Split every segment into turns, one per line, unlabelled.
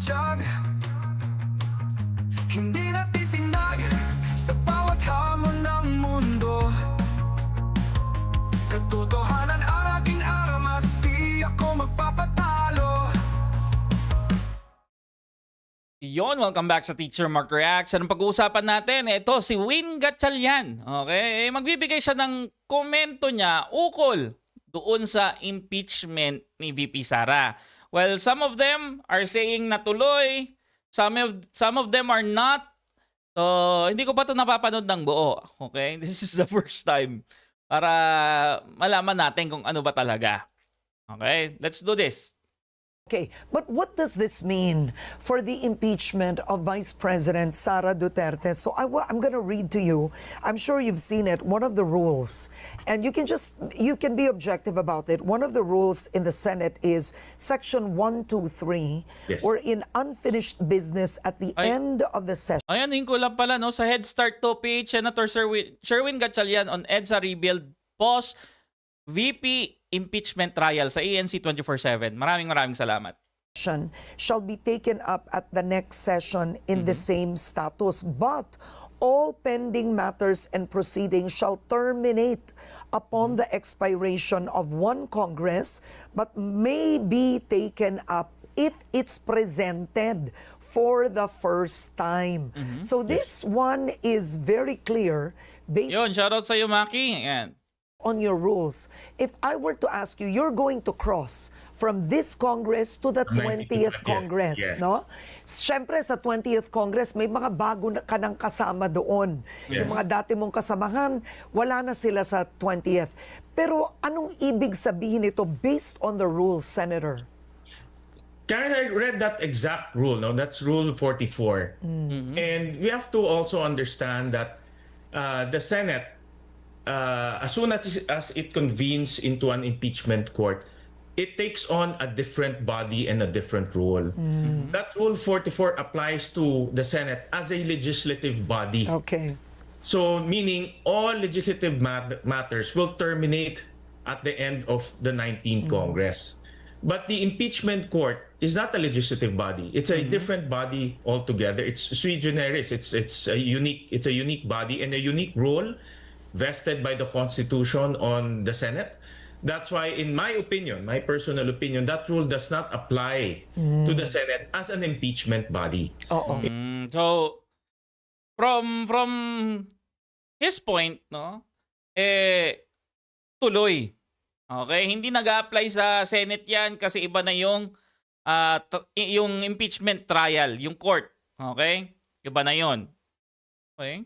pagtiyag, hindi natitinag sa bawat hamon ng mundo. Katotohanan ang aking armas, di ako magpapatalo.
Yon, welcome back sa Teacher Mark Reacts. Anong pag-uusapan natin? Ito, si Gatchalian. Okay? Magbibigay siya ng komento niya ukol doon sa impeachment ni VP Sara. Well, some of them are saying na tuloy. Some of them are not. So, hindi ko pa ito napapanood ng buo. Okay? This is the first time para malaman natin kung ano ba talaga. Okay? Let's do this.
Okay, but what does this mean for the impeachment of Vice President Sara Duterte? So I'm going to read to you. I'm sure you've seen it. One of the rules, and you can be objective about it. One of the rules in the Senate is Section 123,
Yes.
or in unfinished business at the end of the session.
Ayan, yun ko lang pala, no? Sa Head Start topic, Senator Shanwein Gatchalian on EDSA Rebuild Pause VP Impeachment Trial sa ANC 24/7. Maraming salamat.
Shall be taken up at the next session in the same status, but all pending matters and proceedings shall terminate upon the expiration of one Congress, but may be taken up if it's presented for the first time. So this one is very clear based
Yun, shoutout sa iyo, Maki. Ayan.
on your rules. If I were to ask you, you're going to cross from this Congress to the 20th Congress,
Yeah.
no? Siyempre, sa 20th Congress, may mga bago ka nang kasama doon.
Yes.
Yung mga dati mong kasamahan, wala na sila sa 20th. Pero anong ibig sabihin ito based on the rules, Senator?
Karen, I read that exact rule. No, that's Rule 44, and we have to also understand that the Senate, as soon as it convenes into an impeachment court, it takes on a different body and a different rule. That Rule 44 applies to the Senate as a legislative body.
Okay.
So, meaning all legislative matters will terminate at the end of the 19th Congress. But the impeachment court is not a legislative body. It's a different body altogether. It's sui generis. It's a unique body and a unique role vested by the Constitution on the Senate. That's why, in my opinion, my personal opinion, that rule does not apply to the Senate as an impeachment body.
Oo.
So, from his point, no, tuloy. Okay? Hindi nag-a-apply sa Senate yan kasi iba na yung impeachment trial, yung court. Okay? Iba na yon. Okay?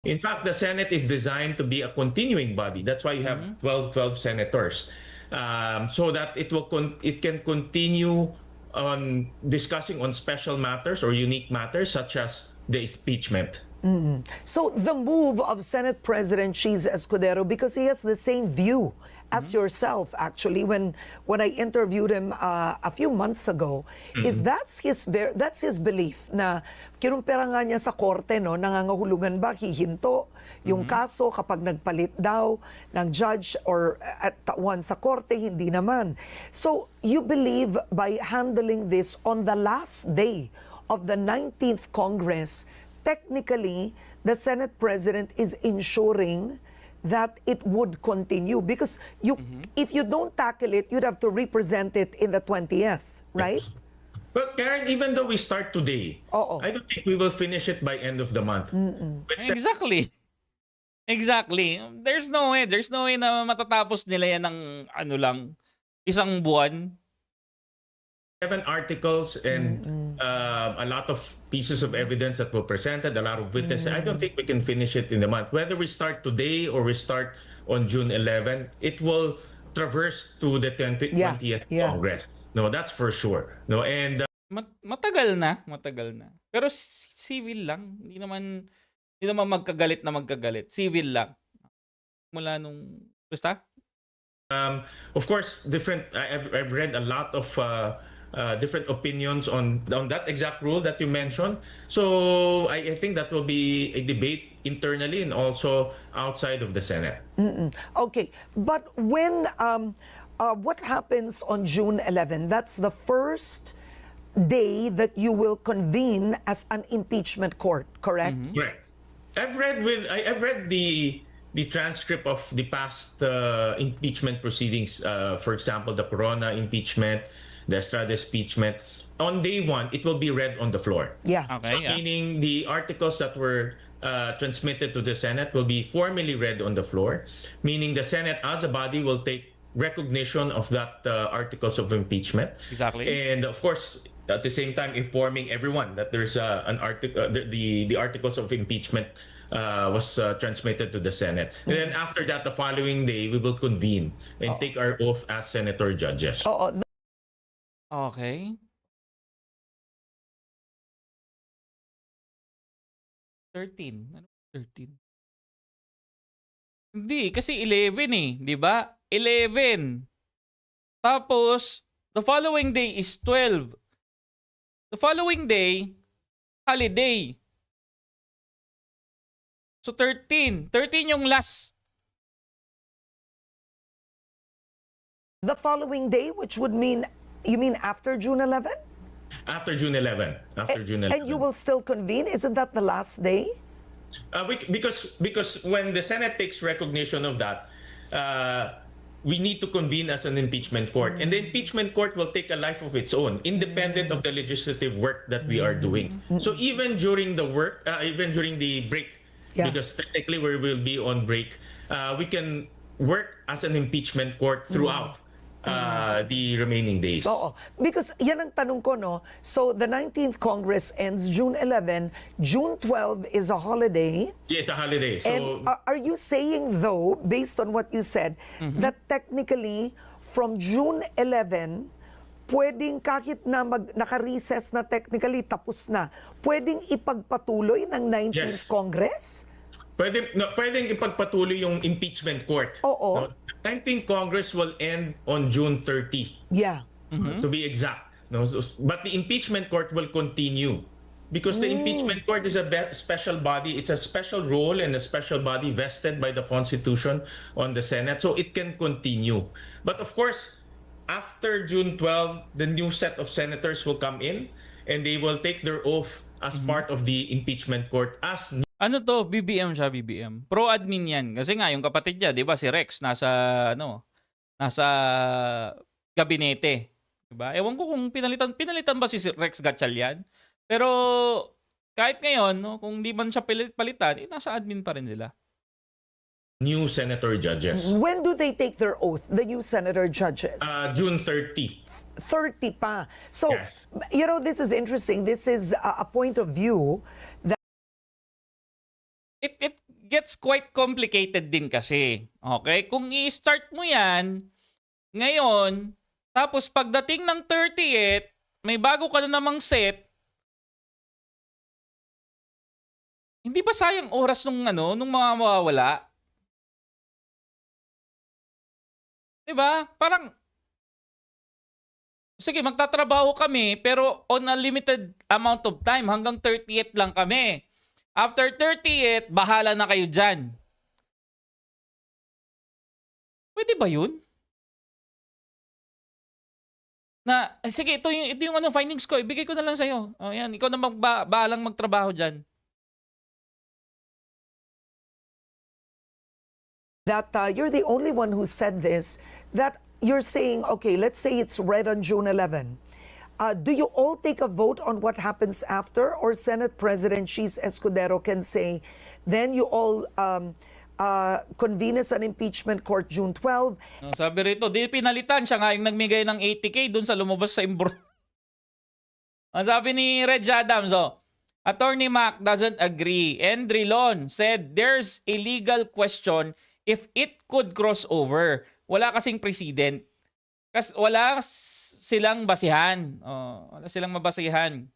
In fact, the Senate is designed to be a continuing body. That's why you have 12 senators, so that it can continue on discussing on special matters or unique matters such as the impeachment.
So the move of Senate President Cheese Escudero, because he has the same view as yourself, actually, when I interviewed him a few months ago, is that's his belief na kinumpera nga niya sa korte, no, nangangahulugan ba hihinto yung kaso kapag nagpalit daw ng judge or at tauhan sa korte, hindi naman. So you believe by handling this on the last day of the 19th Congress, technically the Senate President is ensuring that it would continue, because if you don't tackle it, you'd have to represent it in the 20th, right?
But Karen, even though we start today,
Oo.
I don't think we will finish it by end of the month. But
Exactly. Exactly. There's no way na matatapos nila yan ng isang buwan.
7 articles and a lot of pieces of evidence that were presented, a lot of witnesses. I don't think we can finish it in the month. Whether we start today or we start on June 11, it will traverse to the 20th Congress. No, that's for sure. No, and
Matagal na. Pero civil lang. Hindi naman magkagalit. Civil lang. Mula nung basta.
of course, I've read a lot of different opinions on that exact rule that you mentioned. So I think that will be a debate internally and also outside of the Senate.
Okay, but when what happens on June 11? That's the first day that you will convene as an impeachment court, correct?
Right. I've read the transcript of the past impeachment proceedings. For example, the Corona impeachment, the Sara'S Impeachment. On day one, it will be read on the floor.
Yeah.
Okay,
So
yeah.
meaning the articles that were transmitted to the Senate will be formally read on the floor, meaning the Senate as a body will take recognition of that articles of impeachment.
Exactly.
And of course, at the same time, informing everyone that there's an article, the articles of impeachment was transmitted to the Senate. And then after that, the following day, we will convene and take our oath as senator judges.
Oo.
Okay. 13. Ano 13? Hindi, kasi 11 eh. Di ba? 11. Tapos, the following day is 12. The following day, holiday. So 13. 13 yung last.
The following day, which would mean, you mean after June 11?
After June 11. After June 11.
And you will still convene? Isn't that the last day?
Because when the Senate takes recognition of that, we need to convene as an impeachment court. And the impeachment court will take a life of its own, independent of the legislative work that we are doing. So even during the work, even during the break,
Yeah.
because technically we will be on break, we can work as an impeachment court throughout the remaining days.
Oo. Because yan ang tanong ko, no? So the 19th Congress ends June 11. June 12 is a holiday.
Yeah, it's a holiday. So
And are you saying, though, based on what you said, that technically from June 11, pwedeng kahit na naka-recess na technically tapos na, pwedeng ipagpatuloy ng 19th
Yes.
Congress?
pwedeng ipagpatuloy yung impeachment court.
Oo.
No? 19th Congress will end on June 30,
Yeah.
to be exact. No? But the impeachment court will continue because the impeachment court is a special body. It's a special role and a special body vested by the Constitution on the Senate, so it can continue. But of course, after June 12, the new set of senators will come in and they will take their oath as part of the impeachment court as
Ano to? BBM siya, BBM. Pro-admin yan. Kasi nga, yung kapatid niya, di ba, si Rex, nasa gabinete. Diba? Ewan ko kung pinalitan ba si Rex Gatchalian. Pero, kahit ngayon, no, kung di man siya palitan, nasa admin pa rin sila.
new senator judges.
When do they take their oath, the new senator judges?
June 30.
30 pa. So,
Yes.
you know, this is interesting. This is a point of view that
It gets quite complicated din kasi. Okay? Kung i-start mo yan, ngayon, tapos pagdating ng 30th, may bago ka na namang set, hindi ba sayang oras nung mga mawawala? Diba? Parang, sige, magtatrabaho kami, pero on a limited amount of time, hanggang 30th lang kami. After 30th, bahala na kayo dyan. Pwede ba yun? Sige, ito yung findings ko. Ibigay ko na lang sa'yo. O yan, ikaw na bahalang magtrabaho dyan.
that you're the only one who said this, that you're saying, okay, let's say it's read on June 11. Do you all take a vote on what happens after, or Senate President Cheese Escudero can say, then you all convene as an impeachment court June 12?
Sabi rito, di pinalitan siya nga yung nagmigay ng 80K dun sa lumabas sa imbro. Ang sabi ni Reg Adams, Attorney Mac doesn't agree. And Drilon said there's a legal question if it could cross over. Wala kasing president. Kasi wala silang basihan. Wala silang mabasihan.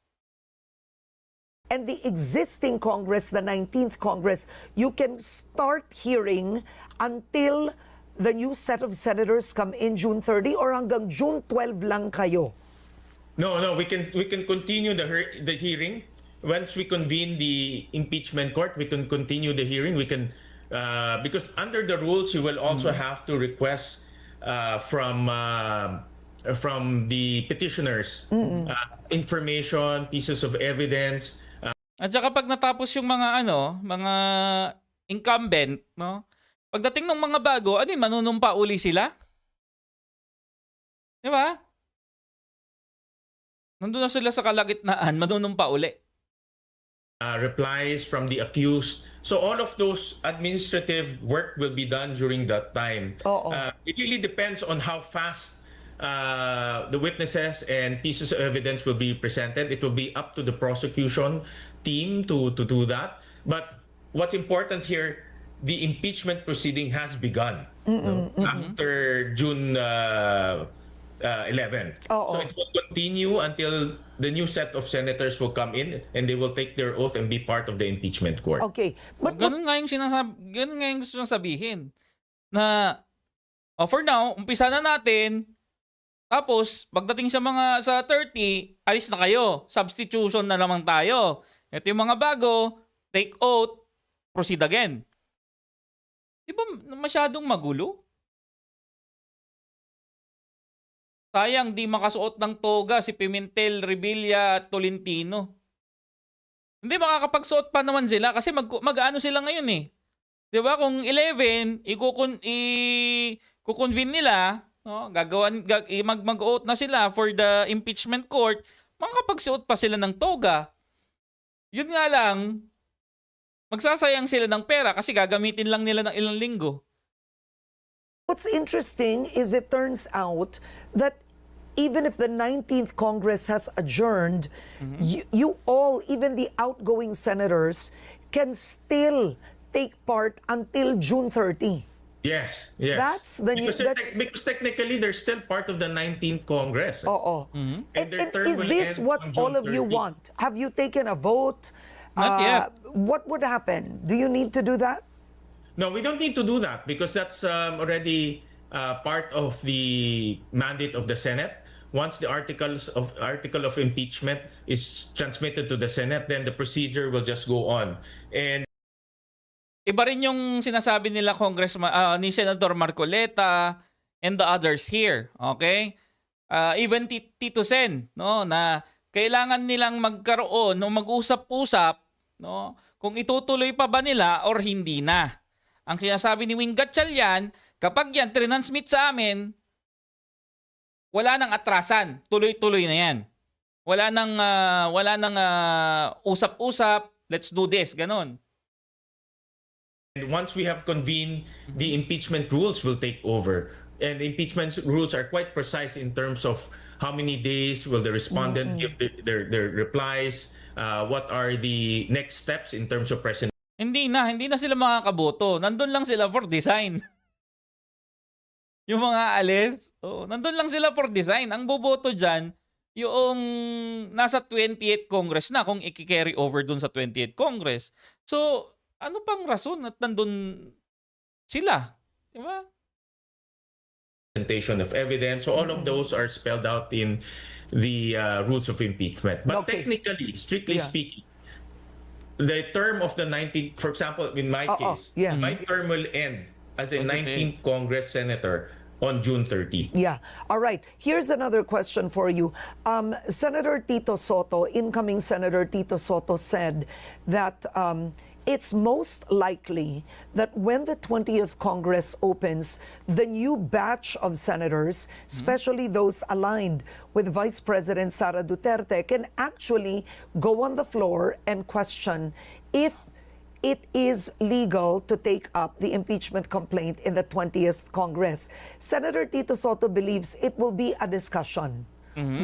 And the existing Congress, the 19th Congress, you can start hearing until the new set of senators come in June 30, or hanggang June 12 lang kayo?
No, we can continue the hearing. Once we convene the impeachment court, we can continue the hearing. We can because under the rules, you will also have to request from from the petitioners, information, pieces of evidence.
At saka pag natapos yung mga mga incumbent, no? Pagdating ng mga bago, manunumpa uli sila? 'Di ba? Nandun na sila sa kalagitnaan, manunumpa uli.
Replies from the accused. So all of those administrative work will be done during that time.
Oo.
It really depends on how fast the witnesses and pieces of evidence will be presented. It will be up to the prosecution team to do that. But what's important here, the impeachment proceeding has begun after June 11.
Oo.
So it will continue until the new set of senators will come in and they will take their oath and be part of the impeachment court.
Okay. But
Ganun nga yung ganun nga yung gusto nang sabihin. Na, for now, umpisa na natin. Tapos, pagdating sa 30, alis na kayo. Substitution na naman tayo. Ito yung mga bago, take oath, proceed again. Di ba masyadong magulo? Sayang, di makasuot ng toga si Pimentel, Revilla at Tolentino. Hindi, makakapagsuot pa naman sila kasi mag-ano sila ngayon eh. Di ba? Kung 11, i-convene nila, no? Mag-oath na sila for the impeachment court, makakapagsuot pa sila ng toga. Yun nga lang, magsasayang sila ng pera kasi gagamitin lang nila ng ilang linggo.
what's interesting is it turns out that even if the 19th Congress has adjourned, you all, even the outgoing senators, can still take part until June 30.
Yes, yes.
That's the new-
because technically they're still part of the 19th Congress.
Oo.
And their term
Is
will
this
end
what
on
all
June
of you
30.
want? Have you taken a vote?
Not yet.
What would happen? Do you need to do that?
No, we don't need to do that because that's already part of the mandate of the Senate. Once the article of impeachment is transmitted to the Senate, then the procedure will just go on. And
Iba rin yung sinasabi nila ni Senator Marcoleta and the others here, okay? Even Tito Sen, no, na kailangan nilang magkaroon o mag-usap-usap, no, kung itutuloy pa ba nila or hindi na. Ang sinasabi ni Wing Gatchalian, kapag yan trinansmit sa amin, wala nang atrasan, tuloy-tuloy na yan. Wala nang usap-usap, let's do this, ganon.
once we have convened, the impeachment rules will take over. And the impeachment rules are quite precise in terms of how many days will the respondent give their replies, what are the next steps in terms of presentation.
Hindi na sila makakaboto. Nandun lang sila for design. Yung mga alis, nandun lang sila for design. Ang boboto dyan, yung nasa 28th Congress na kung i-carry over dun sa 28th Congress. So, ano pang rason at nandun sila? Diba?
Presentation of evidence. So all of those are spelled out in the rules of impeachment. But
Okay.
technically, strictly
Yeah.
speaking, the term of the 19th, for example, in my case,
yeah.
my term will end as a
Okay.
19th Congress senator on June 30.
Yeah. All right. Here's another question for you. Senator Tito Soto, incoming Senator Tito Soto, said that it's most likely that when the 20th Congress opens, the new batch of senators, especially those aligned with Vice President Sara Duterte, can actually go on the floor and question if it is legal to take up the impeachment complaint in the 20th Congress. Senator Tito Soto believes it will be a discussion.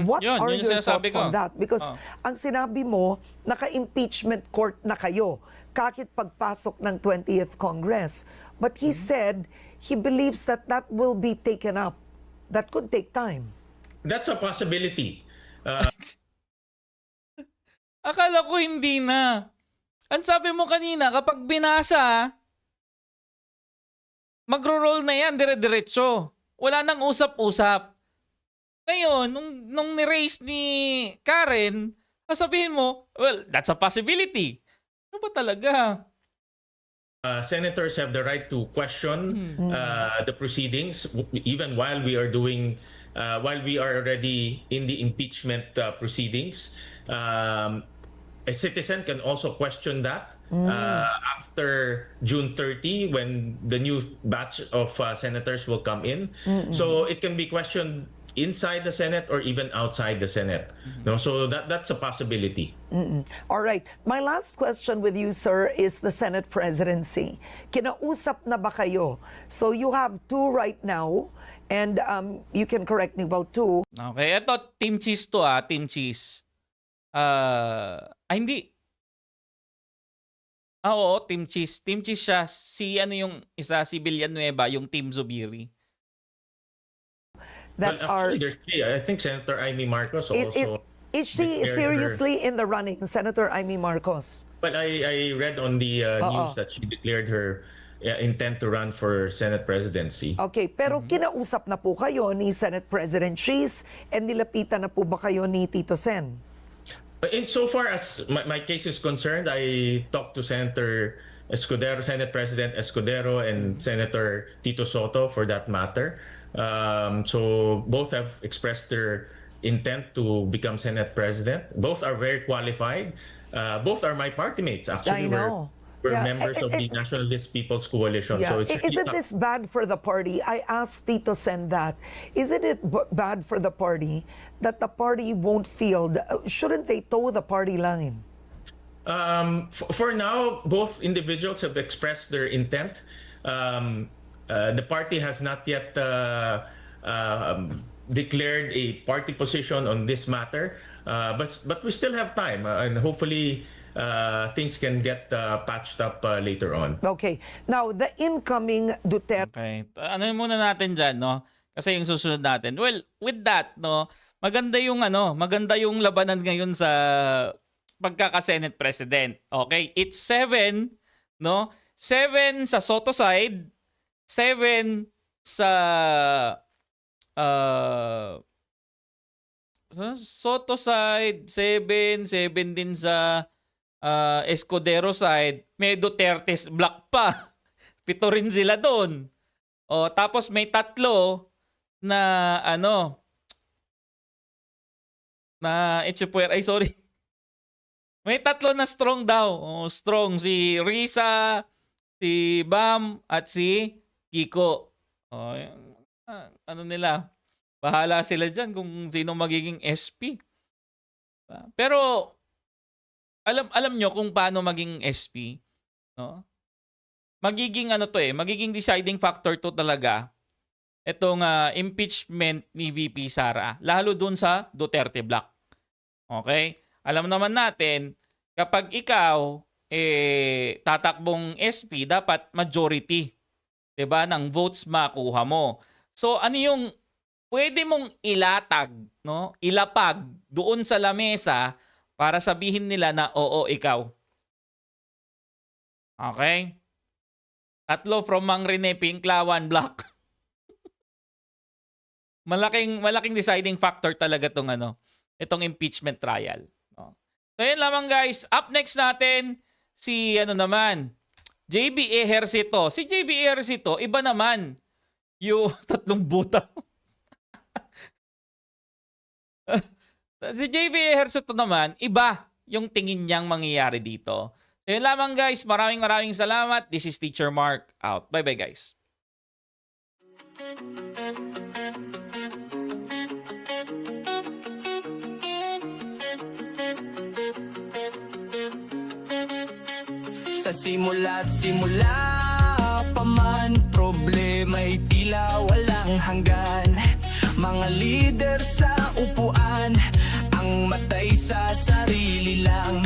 What
Yun
are
yung
your
sinasabi
thoughts
ko.
on that? Because ang sinabi mo, naka-impeachment court na kayo kahit pagpasok ng 20th Congress. But he said he believes that that will be taken up. That could take time.
That's a possibility.
Akala ko hindi na. Ang sabi mo kanina, kapag binasa, magro-roll na yan, dire-diretso. Wala nang usap-usap. Ngayon, nung ni-raise ni Karen, sasabihin mo, well, that's a possibility. Ano ba talaga?
Senators have the right to question the proceedings even while we are doing while we are already in the impeachment proceedings, a citizen can also question that after June 30 when the new batch of senators will come in. So it can be questioned inside the Senate or even outside the Senate. No, so that's a possibility.
All right. My last question with you, sir, is the Senate presidency. Kinausap na ba kayo? So you have two right now, and you can correct me, well, two.
Okay, ito Team Cheese to Team Cheese. Hindi. Oo, Team Cheese. Team Cheese siya. Si ano yung isa, si Villanueva, yung Team Zubiri.
That
Well, actually, there's three. I think Senator Amy Marcos also.
Is she
declared
seriously in the running, Senator Amy Marcos?
Well, I read on the news that she declared her intent to run for Senate presidency.
Okay, pero kinausap na po kayo ni Senate President Cheese, and nilapitan na po ba kayo ni Tito Sen?
In so far as my case is concerned, I talked to Senator Escudero, Senate President Escudero, and Senator Tito Soto for that matter. So both have expressed their intent to become Senate President. Both are very qualified. Both are my party mates. Actually,
I know.
we're
Yeah,
members of the Nationalist People's Coalition.
Yeah.
So it's really
Isn't
tough.
this bad for the party? I asked Tito Sen that. Isn't it bad for the party that the party won't field? Shouldn't they toe the party line?
For now, both individuals have expressed their intent. The party has not yet declared a party position on this matter, but we still have time, and hopefully things can get patched up later on.
Okay. Now, the incoming Duterte
Okay. Ano muna natin dyan, no? Kasi yung susunod natin. Well, with that, no, maganda yung labanan ngayon sa pagkaka-Senate President. Okay? It's 7, no? 7 sa Soto side, 7 sa Soto side, 7 din sa Escudero side. May Duterte's block pa. 7 rin sila doon. O, tapos may 3 na na Echepuer. Ay, sorry. May 3 na strong daw. O, strong. Si Risa, si Bam, at si Kiko. O, nila. Bahala sila dyan kung sino magiging SP. Pero, alam nyo kung paano maging SP, no? Magiging magiging deciding factor to talaga itong impeachment ni VP Sara, lalo dun sa Duterte block. Okay? Alam naman natin, kapag ikaw tatakbong SP, dapat majority, 'di ba, ng votes makuha mo. So ano yung pwede mong ilatag, no? Ilapag doon sa lamesa para sabihin nila na oo, ikaw. Okay? 3 from MangRene, Pinklawan, Block. malaking deciding factor talaga itong impeachment trial. No? So yun lamang guys. Up next natin si JB Ejercito. Si JB Ejercito, iba naman yung 3 buta. Si JB Ejercito naman, iba yung tingin niyang mangyayari dito. So yun lamang guys. Maraming salamat. This is Teacher Mark out. Bye-bye guys.
Sa simula pa man, problema'y tila walang hanggan. Mga leader sa upuan, ang matay sa sarili lang.